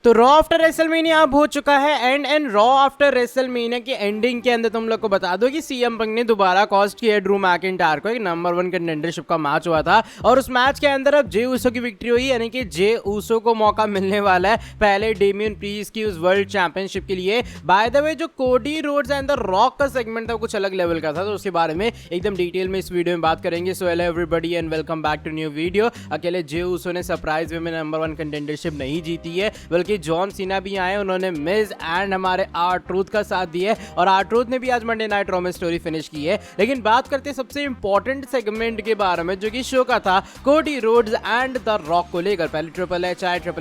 तो raw after WrestleMania अब हो चुका है एंड रॉ आफ्टर रेसलमेनिया की एंडिंग के अंदर तुम लोग को बता दो कि सीएम पंक ने दोबारा कॉस्ट किया ड्रू मैकिंटायर को। एक नंबर 1 कंटेंडरशिप का मैच हुआ था और उस मैच के अंदर अब जे ऊसो की विक्ट्री हुई, यानी कि जे ऊसो को मौका मिलने वाला है पहले डेमियन प्रीस्ट की उस वर्ल्ड चैंपियनशिप के लिए। बाय द वे जो Cody Rhodes and the rock का सेगमेंट था वो कुछ अलग लेवल का था, तो उसके बारे में एकदम डिटेल में इस वीडियो में बात करेंगे। So hello everybody and welcome back to new video. अकेले जे ऊसो ने सरप्राइज वे में नंबर 1 कंटेंडरशिप नहीं जीती है, बल्कि जॉन सीना भी आए, उन्होंने मिज एंड हमारे R-Truth का साथ दिया है और R-Truth ने भी आज मंडे नाइट रॉ में स्टोरी फिनिश की है। लेकिन बात करते हैं सबसे इंपॉर्टेंट सेगमेंट के बारे में जो कि शो का था Cody Rhodes and the rock को लेकर। पहले ट्रिपल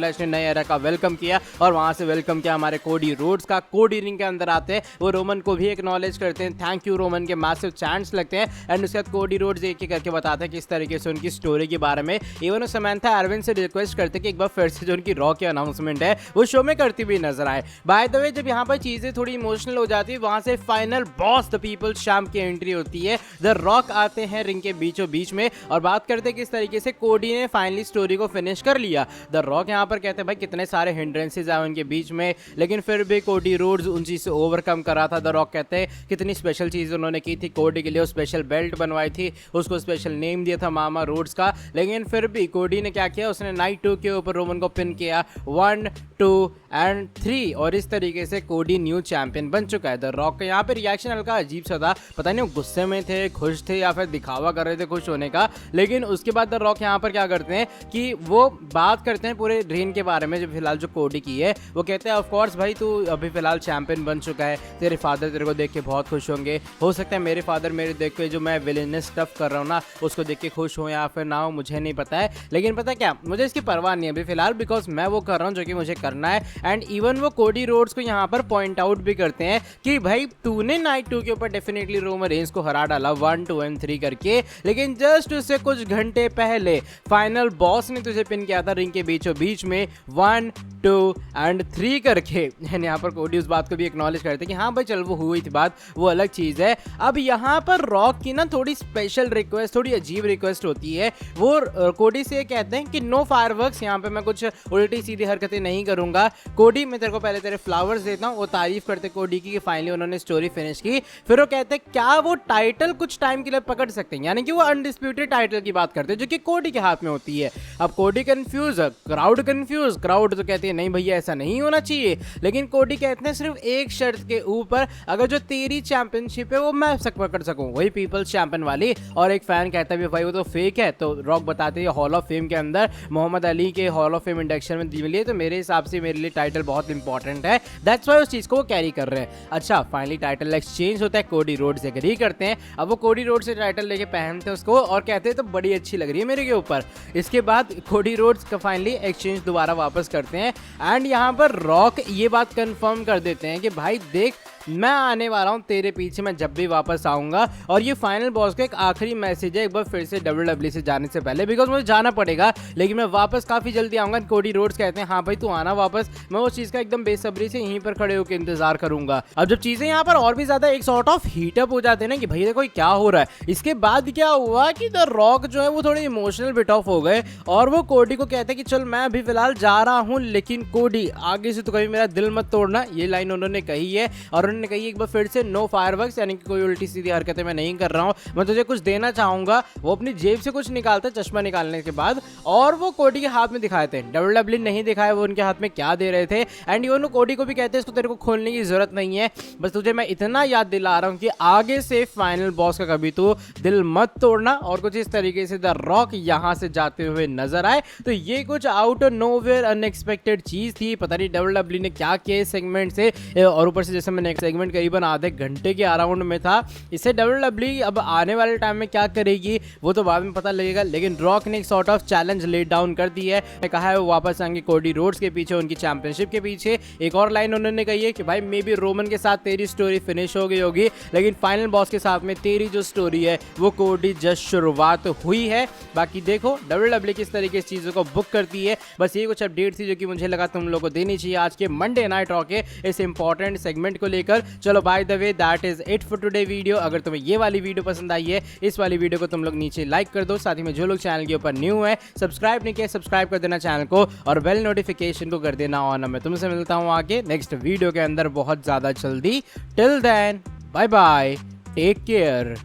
एच ने नए एरा का वेलकम किया और वहां से वेलकम किया हमारे कोडी रोड्स का। कोडी रिंग के अंदर आते हैं, वो रोमन को भी एक्नॉलेज करते हैं, थैंक यू रोमन के मैसिव चैंट्स लगते हैं एंड उसके बाद कोडी रोड्स एक एक करके बताते हैं किस तरीके से उनकी स्टोरी के बारे में। इवन वो समंथा अरविंद से रिक्वेस्ट करते कि एक बार फिर से जो उनकी रॉ की अनाउंसमेंट है वो शो में करती भी नजर आए। बाय द वे जब यहाँ पर चीजें थोड़ी इमोशनल हो जाती है, वहां से फाइनल बॉस द पीपल्स शैम्प की एंट्री होती है। द रॉक आते हैं रिंग के बीचों बीच में और बात करते हैं किस तरीके से कोडी ने फाइनली स्टोरी को फिनिश कर लिया। द रॉक यहाँ पर कहते हैं भाई कितने सारे हिंड्रेंसेस आए उनके बीच में, लेकिन फिर भी कोडी रोड्स उन चीज से ओवरकम करा था। द रॉक कहते हैं कितनी स्पेशल चीज उन्होंने की थी कोडी के लिए, वो स्पेशल बेल्ट बनवाई थी, उसको स्पेशल नेम दिया था मामा रोड्स का। लेकिन फिर भी कोडी ने क्या किया, उसने नाइट 2 के ऊपर रोमन को पिन किया 1, 2 एंड 3 और इस तरीके से कोडी न्यू चैंपियन बन चुका है। द रॉक का यहाँ पे रिएक्शन हल्का अजीब सा था, पता नहीं वो गुस्से में थे, खुश थे या फिर दिखावा कर रहे थे खुश होने का। लेकिन उसके बाद द रॉक यहाँ पर क्या करते हैं कि वो बात करते हैं पूरे रेन के बारे में जो फिलहाल जो कोडी की है। वो कहते हैं ऑफ कोर्स भाई तू अभी फिलहाल चैंपियन बन चुका है, तेरे फादर तेरे को देख के बहुत खुश होंगे, हो सकता है मेरे फादर मेरे देख के जो मैं विलेनस स्टफ कर रहा हूँ ना उसको देख के खुश हो या फिर ना हो, मुझे नहीं पता है। लेकिन पता क्या, मुझे इसकी परवाह नहीं है अभी फिलहाल, बिकॉज मैं वो कर रहा हूँ जो कि मुझे करना है। एंड इवन वो कोडी रोड्स को यहाँ पर पॉइंट आउट भी करते हैं कि भाई तूने नाइट 2 के ऊपर डेफिनेटली रोमन रेंज को हरा डाला 1, 2 एंड 3 करके, लेकिन जस्ट उससे कुछ घंटे पहले फाइनल बॉस ने तुझे पिन किया था रिंग के बीचों बीच में 1, 2 एंड 3 करके। यहाँ पर कोडी उस बात को भी एक्नॉलेज करते हैं कि हाँ भाई चल वो हुई थी बात, वो अलग चीज है। अब यहाँ पर रॉक की ना थोड़ी स्पेशल रिक्वेस्ट, थोड़ी अजीब रिक्वेस्ट होती है। वो कोडी से कहते हैं कि नो फायरवर्क्स, यहाँ पे मैं कुछ उल्टी सीधी हरकतें नहीं करूंगा। कोडी मैं तेरे को पहले तेरे फ्लावर्स देता हूँ। वो तारीफ करते कोडी की कि फाइनली उन्होंने स्टोरी फिनिश की। फिर वो कहते हैं क्या वो टाइटल कुछ टाइम के लिए पकड़ सकते हैं, यानी कि वो अनडिस्प्यूटेड टाइटल की बात करते हैं जो कि कोडी के हाथ में होती है। अब कोडी कंफ्यूज, क्राउड कंफ्यूज, क्राउड तो कहती है नहीं भैया ऐसा नहीं होना चाहिए, लेकिन कोडी कहते हैं सिर्फ एक शर्त के ऊपर, अगर जो तेरी चैंपियनशिप है वो मैं पकड़ सकूं, वही पीपल्स चैंपियन वाली। और एक फैन कहता है भाई वो तो फेक है, तो रॉक बताते हैं हॉल ऑफ फेम के अंदर मोहम्मद अली के हॉल ऑफ फेम इंडक्शन में मिली है, तो मेरे हिसाब से मेरे लिए टाइटल बहुत इंपॉर्टेंट है, दैट्स व्हाई उस चीज को वो कैरी कर रहे हैं। अच्छा फाइनली टाइटल एक्सचेंज होता है, कोडी रोड से एग्री करते हैं। अब वो कोडी रोड से टाइटल लेके पहनते हैं उसको और कहते हैं तो बड़ी अच्छी लग रही है मेरे के ऊपर। इसके बाद कोडी रोड्स का फाइनली एक्सचेंज दोबारा वापस करते हैं एंड यहाँ पर रॉक ये बात कंफर्म कर देते हैं कि भाई देख मैं आने वाला हूं तेरे पीछे, मैं जब भी वापस आऊंगा। और ये फाइनल बॉस का एक आखिरी मैसेज है एक बार फिर से WWE से जाने से पहले, बिकॉज मुझे जाना पड़ेगा लेकिन मैं वापस काफी जल्दी आऊंगा। कोडी रोड्स कहते हैं हाँ भाई तू आना वापस, मैं उस चीज का एकदम बेसब्री से यहीं पर खड़े होकर इंतजार करूंगा। अब जब चीजें यहाँ पर और भी ज्यादा एक सॉर्ट ऑफ हीटअप हो जाते हैं ना कि भाई देखो क्या हो रहा है, इसके बाद क्या हुआ कि द रॉक जो है वो थोड़े इमोशनल बिट ऑफ हो गए और वो कोडी को कहते हैं कि चल मैं अभी फिलहाल जा रहा हूँ, लेकिन कोडी आगे से तो कभी मेरा दिल मत तोड़ना। ये लाइन उन्होंने कही है और उन्होंने कही एक बार फिर से नो फायरवर्क्स, यानी कि कोई उल्टी सीधी हरकतें मैं नहीं कर रहा हूं, मैं तुझे कुछ देना चाहूंगा। वो अपनी जेब से कुछ निकालता है चश्मा निकालने के बाद और वो कोडी के हाथ में दिखाए थे। WWE नहीं दिखाया वो उनके हाथ में क्या दे रहे थे। एंड इवन कोडी को भी कहते हैं इसको तेरे को खोलने की जरूरत नहीं है, बस तुझे मैं इतना याद दिला रहा हूं कि आगे से फाइनल बॉस का कभी तू दिल मत तोड़ना। और कुछ इस तरीके से द रॉक यहां से जाते हुए नजर आए। तो ये कुछ आउट ऑफ नोवेयर अनएक्सपेक्टेड चीज थी, पता नहीं WWE ने क्या किया सेगमेंट से। और ऊपर से जैसे मैंने एक सेगमेंट करीबन आधे घंटे के अराउंड में था, इसे WWE अब आने वाले टाइम में क्या करेगी वो तो बाद में पता लगेगा। लेकिन रॉक ने एक sort of challenge let down कर दी है, कहा है वो वापस आएंगे कोडी रोड्स के पीछे, उनकी चैंपियनशिप के पीछे। एक और लाइन उन्होंने कही है कि भाई मे बी रोमन के साथ तेरी स्टोरी फिनिश हो गई होगी, लेकिन फाइनल बॉस के साथ में तेरी जो स्टोरी है वो कोडी जस्ट शुरुआत हुई है। बाकी देखो WWE किस तरीके से चीजों को बुक करती है। बस ये कुछ अपडेट थी जो कि मुझे लगा तुम लोगों को देनी चाहिए आज के मंडे नाइट रॉ के इस इंपॉर्टेंट सेगमेंट को लेकर। आजकल। चलो by the way that is it for today video. अगर तुम्हें ये वाली वीडियो पसंद आई है, इस वाली वीडियो को तुम लोग नीचे लाइक कर दो। साथ ही में जो लोग चैनल के ऊपर न्यू है, सब्सक्राइब नहीं किया, सब्सक्राइब कर देना चैनल को और बेल नोटिफिकेशन को कर देना ऑन। मैं तुमसे मिलता हूँ आगे नेक्स्ट वीडियो के अंदर बहुत ज्यादा जल्दी। Till then bye bye, take care.